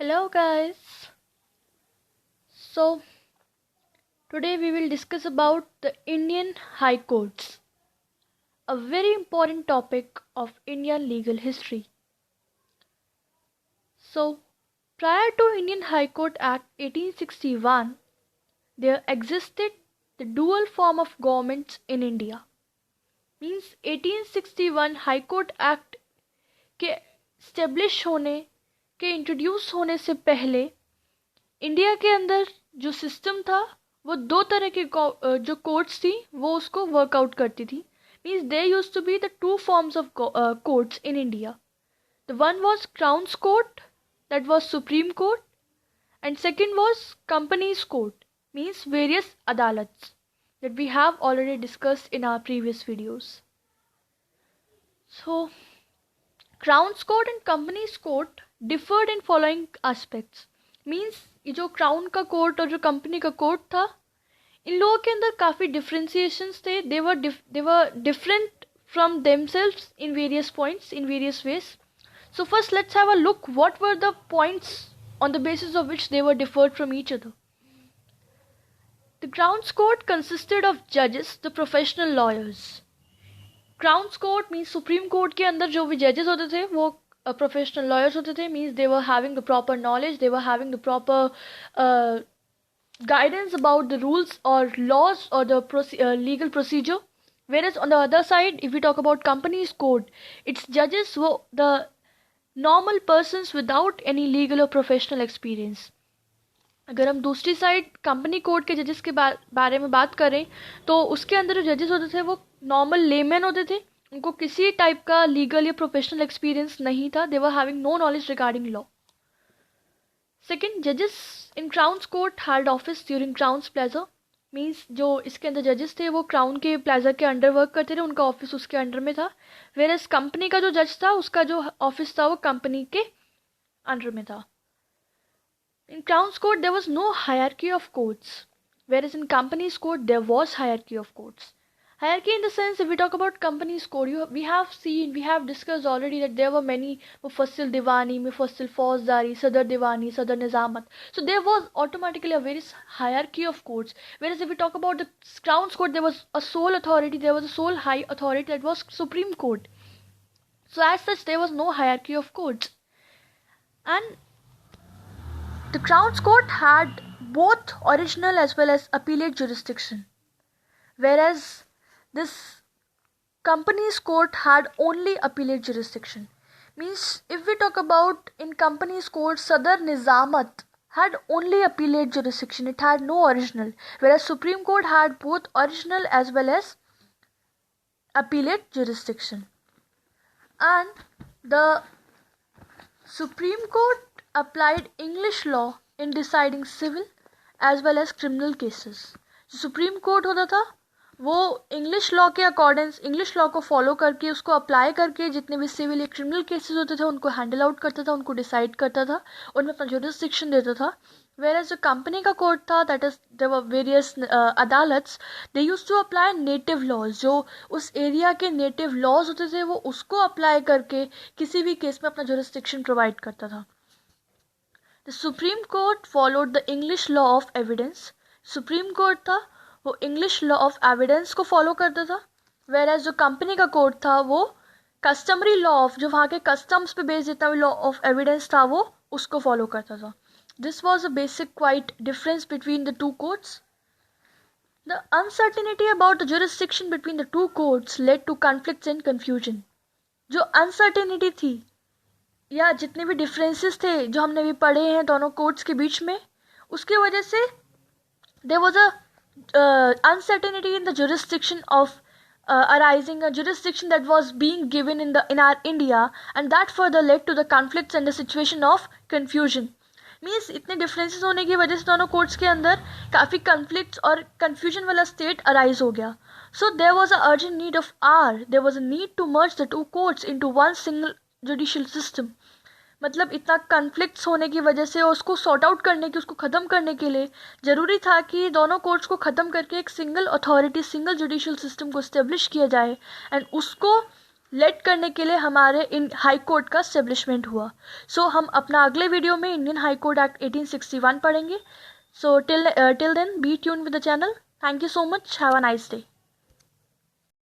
Hello guys. So today we will discuss about the Indian High Courts, a very important topic of Indian legal history. So prior to Indian High Court Act 1861, there existed the dual form of governments in India. Means 1861 High Court Act के establish होने के introduce होने से पहले India के अंदर जो system था वो दो तरह के जो कोर्ट्स थी वो उसको वर्कआउट करती थी. Means they use to be the two forms of courts in India. The one was crown's court, that was supreme court, and second was company's court, means various अदालत्स that we have already discussed in our previous videos. So, Crown's Court and Company's Court differed in following aspects. Means ये जो crown का court और जो company का court था, इन लोगों के अंदर काफ़ी डिफ्रेंसिएशंस थे. they were different from themselves in various points, in various ways. So first let's have a look what were the points on the basis of which they were differed from each other. The Crown's Court consisted of judges, the professional lawyers. Crown's Court means Supreme Court के अंदर जो भी judges होते थे वो professional lawyers होते थे. Means they were having the proper knowledge, they were having the proper guidance about the rules or laws or the legal procedure. Whereas on the other side, if we talk about Company's Court, its judges were the normal persons without any legal or professional experience. अगर हम दूसरी side company court के जजेस के बारे में बात करें तो उसके अंदर जो जजेस होते थे वो नॉर्मल लेमैन होते थे. उनको किसी टाइप का लीगल या प्रोफेशनल एक्सपीरियंस नहीं था. They were having no knowledge regarding law. Second, जजेस in crown's court had office during crown's pleasure. Means जो इसके अंदर जजेस थे वो क्राउन के प्लेजर के अंडर वर्क करते थे, उनका ऑफिस उसके अंडर में था. वेरएस कंपनी का जो जज था उसका जो ऑफिस था वो कंपनी के अंडर में था. In Crown's Court, there was no hierarchy of courts, whereas in Company's Court, there was hierarchy of courts. Hierarchy in the sense, if we talk about Company's Court, we have discussed already that there were many Mufassil Diwani, Mufassil Fauzdari, Sadar Diwani, Sadar Nizamat. So there was automatically a very hierarchy of courts. Whereas if we talk about the Crown's Court, there was a sole authority, there was a sole high authority that was Supreme Court. So as such, there was no hierarchy of courts. And the Crown's Court had both original as well as appellate jurisdiction, whereas this Company's Court had only appellate jurisdiction. Means if we talk about in Company's Court, Sadar Nizamat had only appellate jurisdiction, it had no original, whereas Supreme Court had both original as well as appellate jurisdiction. And the Supreme Court applied English law in deciding civil as well as criminal cases. जो supreme court होता था वो English law के according English law को follow करके उसको apply करके जितने भी सिविल या क्रिमिनल केसेस होते थे उनको हैंडल आउट करता था, उनको डिसाइड करता था, उनमें अपना जुरिस्डिक्शन देता था. Whereas जो कंपनी का कोर्ट था, that is there were various अदालत्स, they used to apply native laws. जो उस एरिया के नेटिव लॉज होते थे वो उसको अप्लाई करके किसी भी केस में अपना जुरिस्डिक्शन प्रोवाइड करता था. The Supreme Court followed the English law of evidence. Supreme Court था वो English law of evidence को follow करता था, whereas जो कंपनी का कोर्ट था वो customary law of जो वहाँ के customs पे based जितना भी law of evidence था वो उसको follow करता था. This was a basic quite difference between the two courts. The uncertainty about the jurisdiction between the two courts led to conflicts and confusion. जो uncertainty थी या जितने भी डिफरेंसेस थे जो हमने भी पढ़े हैं दोनों कोर्ट्स के बीच में, उसकी वजह से there was a uncertainty in the jurisdiction of arising a jurisdiction that was being given in our India, and that further led to the conflicts and the situation of confusion. Means इतने differences होने की वजह से दोनों courts के अंदर काफ़ी conflicts और कन्फ्यूजन वाला स्टेट अराइज हो गया. So there was a urgent need of there was a need to merge the two courts into one single judicial system. मतलब इतना कन्फ्लिक्ट्स होने की वजह से उसको सॉर्ट आउट करने की, उसको ख़त्म करने के लिए ज़रूरी था कि दोनों कोर्ट्स को ख़त्म करके एक single authority, single judicial system को इस्टेब्लिश किया जाए, एंड उसको लेट करने के लिए हमारे इन हाई कोर्ट का स्टेब्लिशमेंट हुआ। सो हम अपना अगले वीडियो में इंडियन हाई कोर्ट एक्ट 1861 पढ़ेंगे। So till then be tune with the channel. Thank you so much. Have a nice day.